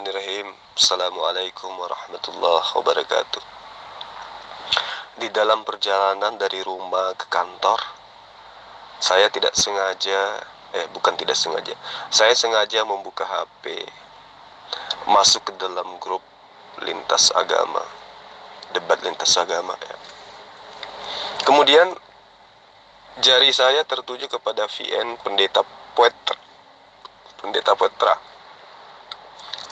Bismillahirrahmanirrahim. Assalamualaikum warahmatullahi wabarakatuh. Di dalam perjalanan dari rumah ke kantor, saya tidak sengaja, saya sengaja membuka HP, masuk ke dalam grup lintas agama, debat lintas agama ya. Kemudian jari saya tertuju kepada VN Pendeta Petra.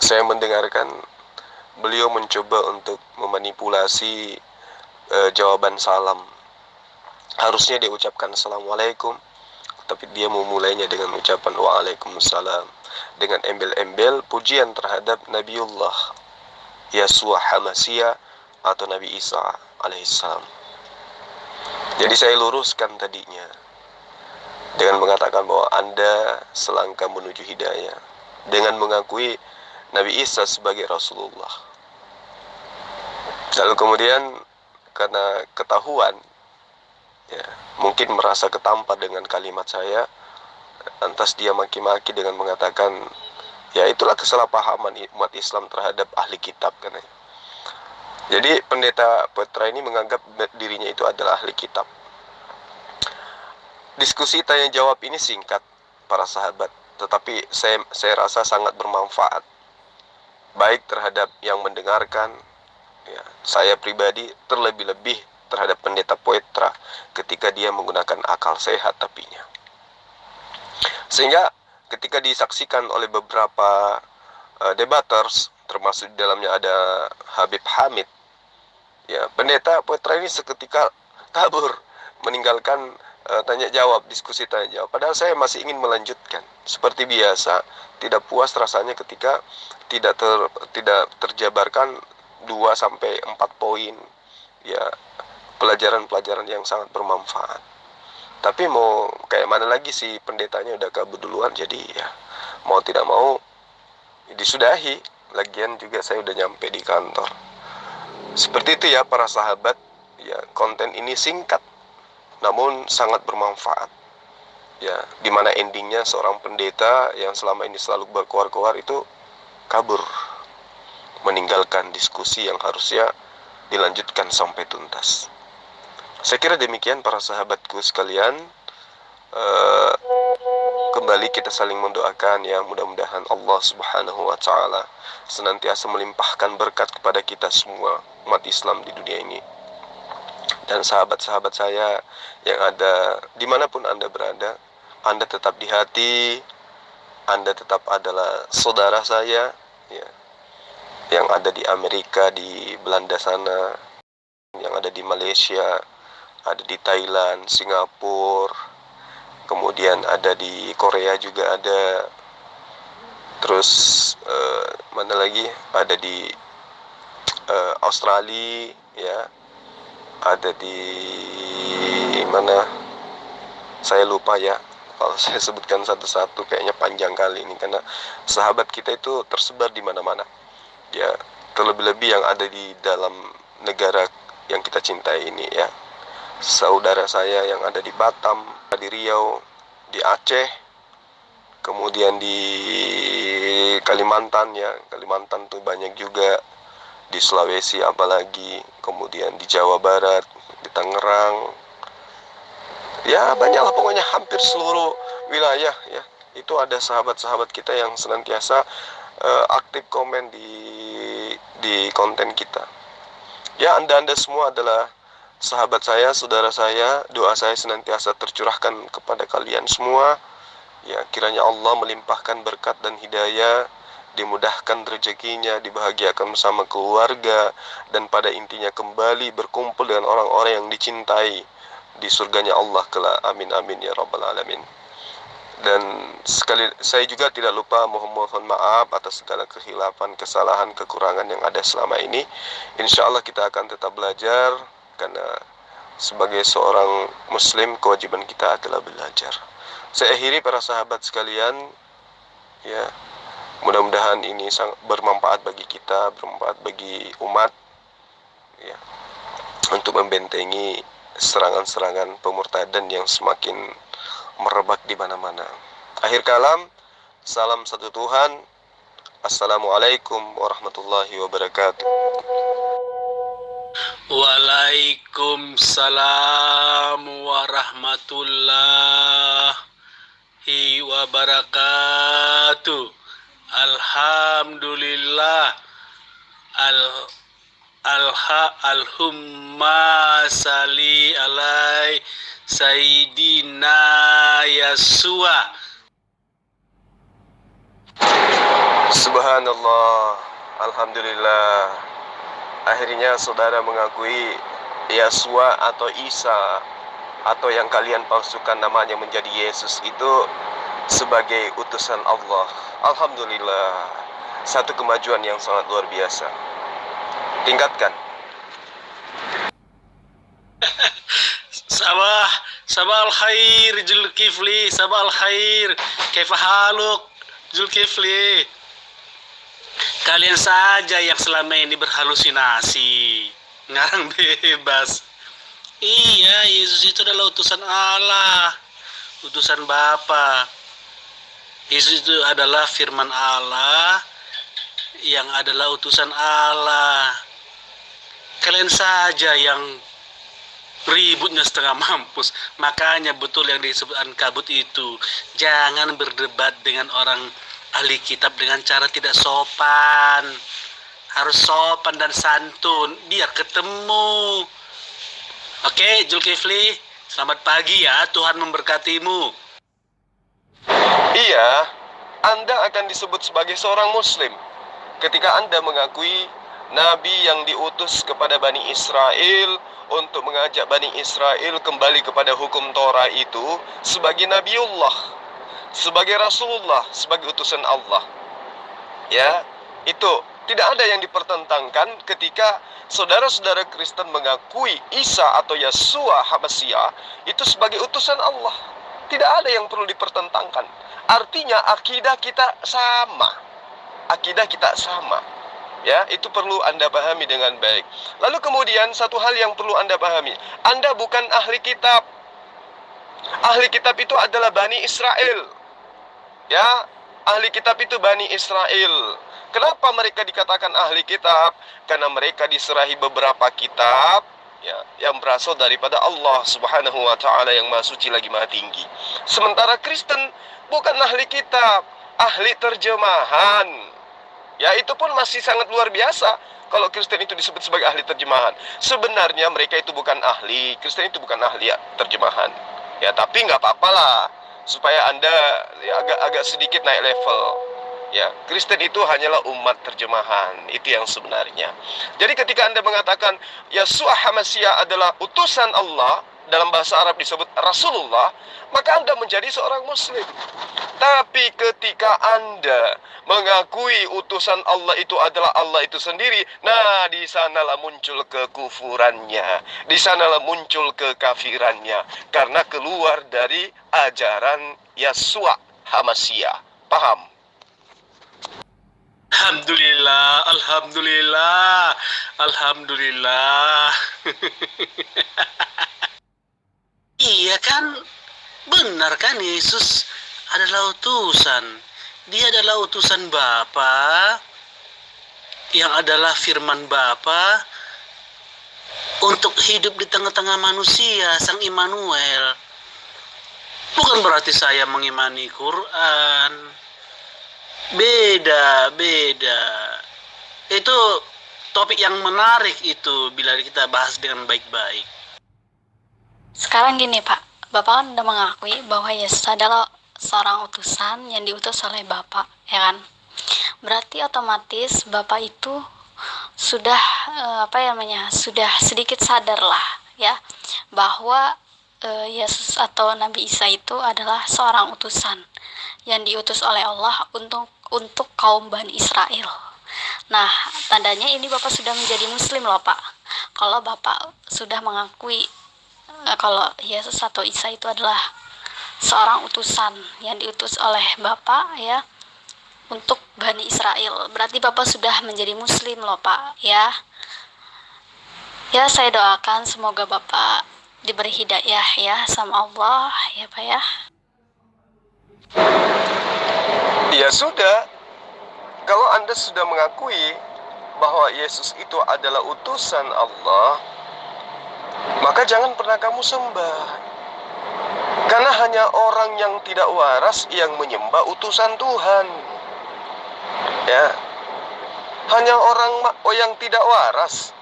Saya mendengarkan beliau mencoba untuk memanipulasi jawaban salam. Harusnya dia ucapkan Assalamualaikum, tapi dia memulainya dengan ucapan Waalaikumsalam, dengan embel-embel pujian terhadap Nabiullah Yahshua Hamasiyah atau Nabi Isa alaihissalam. Jadi saya luruskan tadinya dengan mengatakan bahwa Anda selangkah menuju hidayah dengan mengakui Nabi Isa sebagai Rasulullah. Lalu kemudian karena ketahuan, ya, mungkin merasa ketampar dengan kalimat saya, lantas dia maki-maki dengan mengatakan, ya itulah kesalahpahaman umat Islam terhadap ahli kitab katanya. Jadi Pendeta Petra ini menganggap dirinya itu adalah ahli kitab. Diskusi tanya jawab ini singkat para sahabat, tetapi saya rasa sangat bermanfaat, baik terhadap yang mendengarkan, ya, saya pribadi terlebih-lebih terhadap Pendeta Petra ketika dia menggunakan akal sehat tapinya. Sehingga ketika disaksikan oleh beberapa debaters, termasuk di dalamnya ada Habib Hamid, ya, Pendeta Petra ini seketika kabur meninggalkan diskusi tanya jawab. Padahal saya masih ingin melanjutkan seperti biasa. Tidak puas rasanya ketika tidak terjabarkan 2-4 poin, ya, pelajaran-pelajaran yang sangat bermanfaat. Tapi mau kayak mana lagi sih, pendetanya udah kabur duluan, jadi ya mau tidak mau disudahi. Lagian juga saya udah nyampe di kantor. Seperti itu ya para sahabat. Ya, konten ini singkat namun sangat bermanfaat. Ya, dimana endingnya seorang pendeta yang selama ini selalu berkoar-koar itu kabur, meninggalkan diskusi yang harusnya dilanjutkan sampai tuntas. Saya kira demikian para sahabatku sekalian. Kembali kita saling mendoakan, ya, mudah-mudahan Allah Subhanahu wa Ta'ala senantiasa melimpahkan berkat kepada kita semua umat Islam di dunia ini. Dan sahabat-sahabat saya yang ada dimanapun Anda berada, Anda tetap di hati, Anda tetap adalah saudara saya, ya, yang ada di Amerika, di Belanda sana, yang ada di Malaysia, ada di Thailand, Singapura, kemudian ada di Korea juga ada, terus mana lagi, ada di Australia, ya, ada di mana, saya lupa ya, kalau saya sebutkan satu-satu kayaknya panjang kali ini, karena sahabat kita itu tersebar di mana-mana, ya, terlebih-lebih yang ada di dalam negara yang kita cintai ini, ya. Saudara saya yang ada di Batam, di Riau, di Aceh, kemudian di Kalimantan, ya, Kalimantan tuh banyak juga, di Sulawesi apalagi, kemudian di Jawa Barat, di Tangerang, ya banyaklah pokoknya, hampir seluruh wilayah, ya, itu ada sahabat-sahabat kita yang senantiasa aktif komen di konten kita. Ya, anda semua adalah sahabat saya, saudara saya. Doa saya senantiasa tercurahkan kepada kalian semua, ya, kiranya Allah melimpahkan berkat dan hidayah, dimudahkan rezekinya, dibahagiakan bersama keluarga, dan pada intinya kembali berkumpul dengan orang-orang yang dicintai di surganya Allah kelak. Amin amin ya rabbal alamin. Dan saya juga tidak lupa mohon maaf atas segala kekhilafan, kesalahan, kekurangan yang ada selama ini. Insya Allah kita akan tetap belajar, karena sebagai seorang muslim kewajiban kita adalah belajar. Saya akhiri para sahabat sekalian, ya, mudah-mudahan ini sangat bermanfaat bagi kita, bermanfaat bagi umat, ya, untuk membentengi serangan-serangan pemurtadan yang semakin merebak di mana-mana. Akhir kalam, salam satu Tuhan. Assalamualaikum warahmatullahi wabarakatuh. Waalaikumsalam warahmatullahi wabarakatuh. Alhamdulillah. Alhumma sali alai Sayyidina Yasua. Subhanallah, alhamdulillah. Akhirnya saudara mengakui Yesua atau Isa atau yang kalian palsukan namanya menjadi Yesus itu sebagai utusan Allah. Alhamdulillah, satu kemajuan yang sangat luar biasa. Tingkatkan. Sabah al-khair Zulkifli, sabah al-khair. Kaifa haluk Zulkifli? Kalian saja yang selama ini berhalusinasi, ngarang bebas. Iya, Yesus itu adalah utusan Allah, utusan Bapa. Yesus itu adalah firman Allah yang adalah utusan Allah. Kalian saja yang ributnya setengah mampus. Makanya betul yang disebut Ankabut itu, jangan berdebat dengan orang ahli kitab dengan cara tidak sopan. Harus sopan dan santun biar ketemu. Oke, Zulkifli, selamat pagi ya, Tuhan memberkatimu. Iya, Anda akan disebut sebagai seorang muslim ketika Anda mengakui Nabi yang diutus kepada Bani Israel untuk mengajak Bani Israel kembali kepada hukum Torah itu sebagai Nabiullah, sebagai Rasulullah, sebagai utusan Allah. Ya, itu tidak ada yang dipertentangkan ketika saudara-saudara Kristen mengakui Isa atau Yesua Hamasia itu sebagai utusan Allah. Tidak ada yang perlu dipertentangkan. Artinya akidah kita sama. Akidah kita sama. Ya, itu perlu Anda pahami dengan baik. Lalu kemudian satu hal yang perlu Anda pahami, Anda bukan ahli kitab. Ahli kitab itu adalah Bani Israel. Ya, ahli kitab itu Bani Israel. Kenapa mereka dikatakan ahli kitab? Karena mereka diserahi beberapa kitab ya, yang berasal daripada Allah Subhanahu wa Ta'ala yang Maha Suci lagi Maha Tinggi. Sementara Kristen bukan ahli kitab, ahli terjemahan. Ya, itu pun masih sangat luar biasa kalau Kristen itu disebut sebagai ahli terjemahan. Sebenarnya mereka itu bukan ahli, Kristen itu bukan ahli ya, terjemahan. Ya, tapi nggak apa-apa lah, supaya Anda ya, agak sedikit naik level. Ya, Kristen itu hanyalah umat terjemahan, itu yang sebenarnya. Jadi ketika Anda mengatakan Yesua Hamasia adalah utusan Allah, dalam bahasa Arab disebut Rasulullah, maka Anda menjadi seorang muslim. Tapi ketika Anda mengakui utusan Allah itu adalah Allah itu sendiri, nah di sanalah muncul kekufurannya, di sanalah muncul kekafirannya, karena keluar dari ajaran Yesua Hamasia. Paham? Alhamdulillah, alhamdulillah, alhamdulillah. Iya kan, benar kan, Yesus adalah utusan. Dia adalah utusan Bapa, yang adalah firman Bapa untuk hidup di tengah-tengah manusia, Sang Immanuel. Bukan berarti saya mengimani Quran. Beda. Itu topik yang menarik itu bila kita bahas dengan baik-baik. Sekarang gini Pak, Bapak kan udah mengakui bahwa Yesus adalah seorang utusan yang diutus oleh Bapak, ya kan? Berarti otomatis Bapak itu sudah sudah sedikit sadar lah ya bahwa Yesus atau Nabi Isa itu adalah seorang utusan yang diutus oleh Allah untuk kaum Bani Israel. Nah, tandanya ini Bapak sudah menjadi muslim loh Pak. Kalau Bapak sudah mengakui kalau Yesus atau Isa itu adalah seorang utusan yang diutus oleh Bapak ya untuk Bani Israel, berarti Bapak sudah menjadi muslim loh Pak ya. Ya, saya doakan semoga Bapak diberi hidayah ya sama Allah ya Pak ya. Ya sudah, Kalau Anda sudah mengakui bahwa Yesus itu adalah utusan Allah, maka jangan pernah kamu sembah. Karena hanya orang yang tidak waras yang menyembah utusan Tuhan. Ya. Hanya orang yang tidak waras,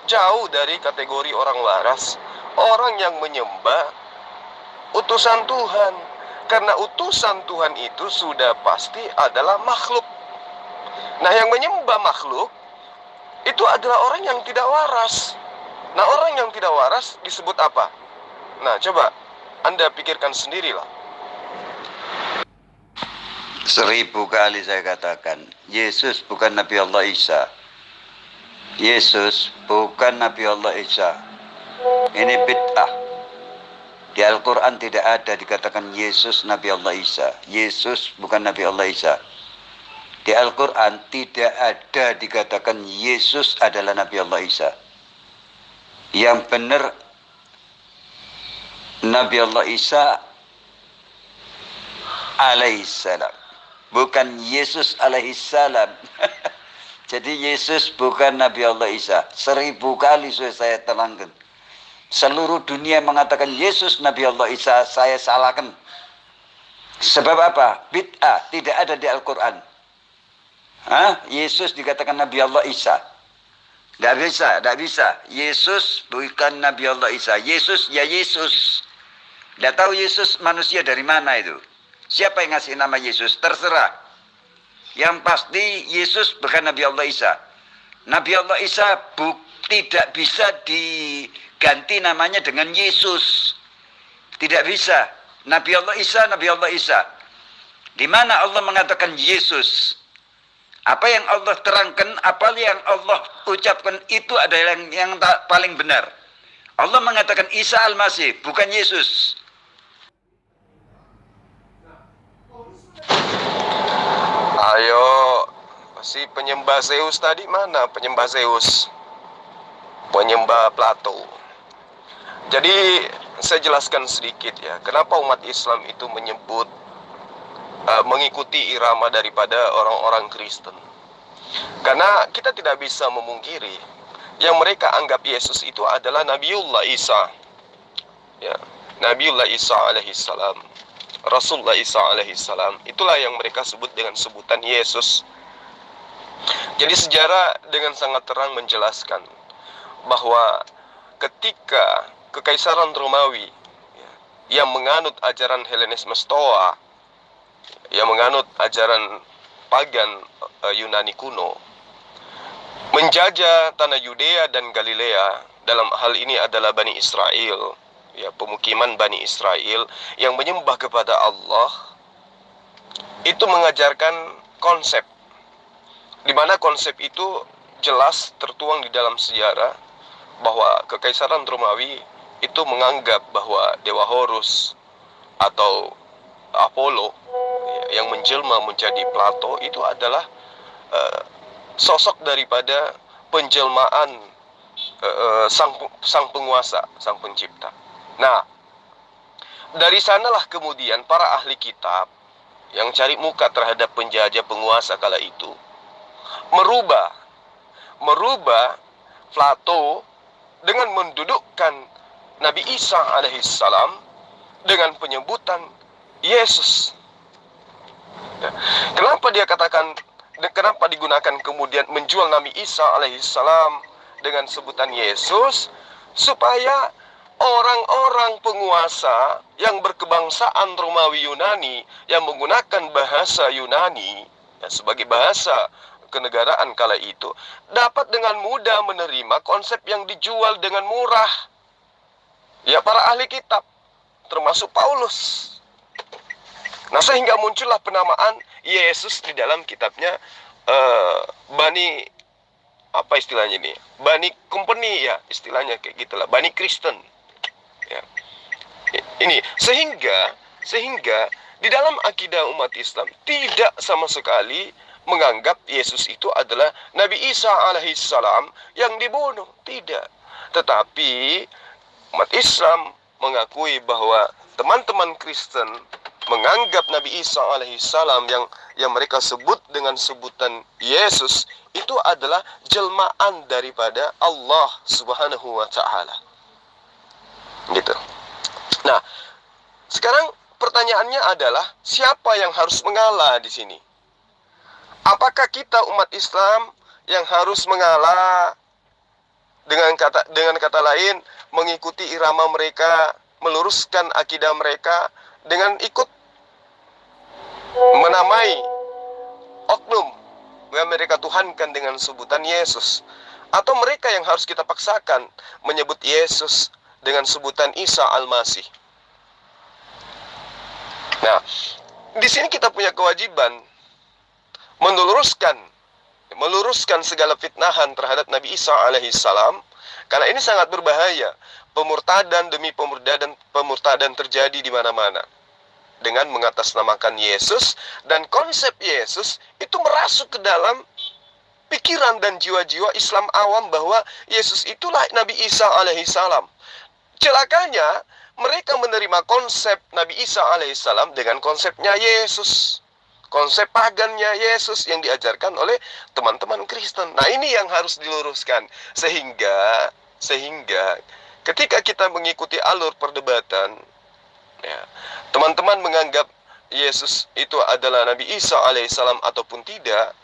jauh dari kategori orang waras, orang yang menyembah utusan Tuhan. Karena utusan Tuhan itu sudah pasti adalah makhluk. Nah, yang menyembah makhluk itu adalah orang yang tidak waras. Nah, orang yang tidak waras disebut apa? Nah, coba Anda pikirkan sendirilah. 1000 kali saya katakan, Yesus bukan Nabi Allah Isa. Yesus bukan Nabi Allah Isa. Ini bid'ah. Di Al-Quran tidak ada dikatakan Yesus Nabi Allah Isa. Yesus bukan Nabi Allah Isa. Di Al-Quran tidak ada dikatakan Yesus adalah Nabi Allah Isa. Yang benar Nabi Allah Isa alaihissalam, bukan Yesus alaihissalam. Jadi Yesus bukan Nabi Allah Isa. 1000 kali sudah saya terangkan. Seluruh dunia mengatakan Yesus Nabi Allah Isa, saya salahkan. Sebab apa? Bid'ah, tidak ada di Al-Quran. Yesus dikatakan Nabi Allah Isa. Tidak bisa, tidak bisa. Yesus bukan Nabi Allah Isa. Yesus ya Yesus. Tidak tahu Yesus manusia dari mana itu. Siapa yang ngasih nama Yesus? Terserah. Yang pasti Yesus bukan Nabi Allah Isa. Nabi Allah Isa tidak bisa diganti namanya dengan Yesus. Tidak bisa. Nabi Allah Isa, Nabi Allah Isa. Di mana Allah mengatakan Yesus? Apa yang Allah terangkan, apa yang Allah ucapkan itu adalah yang paling benar. Allah mengatakan Isa Al-Masih, bukan Yesus. Ayo, si penyembah Zeus tadi mana? Penyembah Zeus, penyembah Plato. Jadi saya jelaskan sedikit ya, kenapa umat Islam itu menyebut mengikuti irama daripada orang-orang Kristen. Karena kita tidak bisa memungkiri yang mereka anggap Yesus itu adalah Nabiullah Isa. Ya, Nabiullah Isa alaihissalam, Rasulullah Isa alaihissalam. Itulah yang mereka sebut dengan sebutan Yesus. Jadi sejarah dengan sangat terang menjelaskan bahwa ketika Kekaisaran Romawi yang menganut ajaran Helenisme Stoa, yang menganut ajaran pagan Yunani kuno, menjajah tanah Yudea dan Galilea, dalam hal ini adalah Bani Israel, ya, pemukiman Bani Israel yang menyembah kepada Allah, itu mengajarkan konsep, di mana konsep itu jelas tertuang di dalam sejarah bahwa Kekaisaran Romawi itu menganggap bahwa Dewa Horus atau Apollo yang menjelma menjadi Plato itu adalah sosok daripada penjelmaan sang penguasa, sang pencipta. Nah, dari sanalah kemudian para ahli kitab yang cari muka terhadap penjajah penguasa kala itu merubah Plato dengan mendudukkan Nabi Isa alaihissalam dengan penyebutan Yesus. Ya. Kenapa dia katakan, kenapa digunakan kemudian menjual Nabi Isa alaihissalam dengan sebutan Yesus? Supaya orang-orang penguasa yang berkebangsaan Romawi Yunani yang menggunakan bahasa Yunani ya, sebagai bahasa kenegaraan kala itu dapat dengan mudah menerima konsep yang dijual dengan murah. Ya, para ahli kitab termasuk Paulus. Nah, sehingga muncullah penamaan Yesus di dalam kitabnya Bani, apa istilahnya ini? Bani Company ya, istilahnya kayak gitulah, Bani Kristen. Ya. Ini sehingga di dalam akidah umat Islam tidak sama sekali menganggap Yesus itu adalah Nabi Isa alaihissalam yang dibunuh, tidak. Tetapi umat Islam mengakui bahwa teman-teman Kristen menganggap Nabi Isa alaihissalam yang mereka sebut dengan sebutan Yesus itu adalah jelmaan daripada Allah Subhanahu wa taala. Gitu. Nah, sekarang pertanyaannya adalah siapa yang harus mengalah di sini? Apakah kita umat Islam yang harus mengalah, dengan kata lain mengikuti irama mereka, meluruskan akidah mereka dengan ikut menamai oknum yang mereka tuhankan dengan sebutan Yesus, atau mereka yang harus kita paksakan menyebut Yesus dengan sebutan Isa Al-Masih? Nah, di sini kita punya kewajiban meluruskan segala fitnahan terhadap Nabi Isa alaihi salam, karena ini sangat berbahaya. Pemurtadan demi pemurtadan terjadi di mana-mana dengan mengatasnamakan Yesus, dan konsep Yesus itu merasuk ke dalam pikiran dan jiwa-jiwa Islam awam bahwa Yesus itulah Nabi Isa alaihi salam. Celakanya mereka menerima konsep Nabi Isa alaihissalam dengan konsepnya Yesus, konsep pagannya Yesus yang diajarkan oleh teman-teman Kristen. Nah, ini yang harus diluruskan sehingga ketika kita mengikuti alur perdebatan, ya, teman-teman menganggap Yesus itu adalah Nabi Isa alaihissalam ataupun tidak,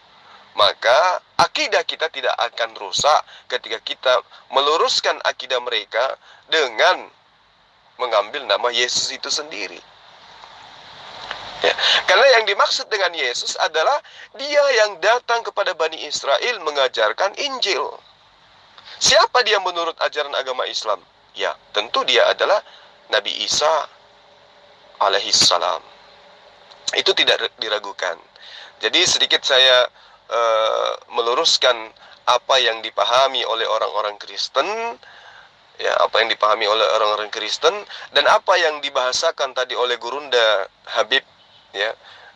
maka akidah kita tidak akan rusak ketika kita meluruskan akidah mereka dengan mengambil nama Yesus itu sendiri. Ya, karena yang dimaksud dengan Yesus adalah dia yang datang kepada Bani Israel mengajarkan Injil. Siapa dia menurut ajaran agama Islam? Ya, tentu dia adalah Nabi Isa alaihissalam. Itu tidak diragukan. Jadi sedikit saya meluruskan apa yang dipahami oleh orang-orang Kristen, ya, apa yang dipahami oleh orang-orang Kristen dan apa yang dibahasakan tadi oleh Gurunda Habib, ya,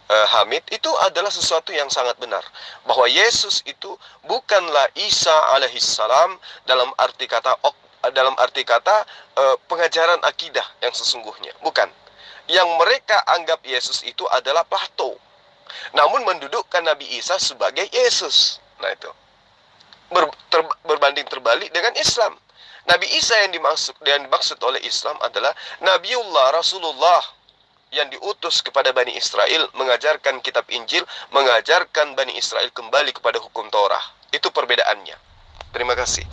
Hamid, itu adalah sesuatu yang sangat benar, bahwa Yesus itu bukanlah Isa alaihissalam dalam arti kata pengajaran akidah yang sesungguhnya, bukan. Yang mereka anggap Yesus itu adalah Plato, namun mendudukkan Nabi Isa sebagai Yesus. Nah, itu berbanding terbalik dengan Islam. Nabi Isa yang dimaksud oleh Islam adalah Nabiullah Rasulullah yang diutus kepada Bani Israel, mengajarkan kitab Injil, mengajarkan Bani Israel kembali kepada hukum Torah. Itu perbedaannya. Terima kasih.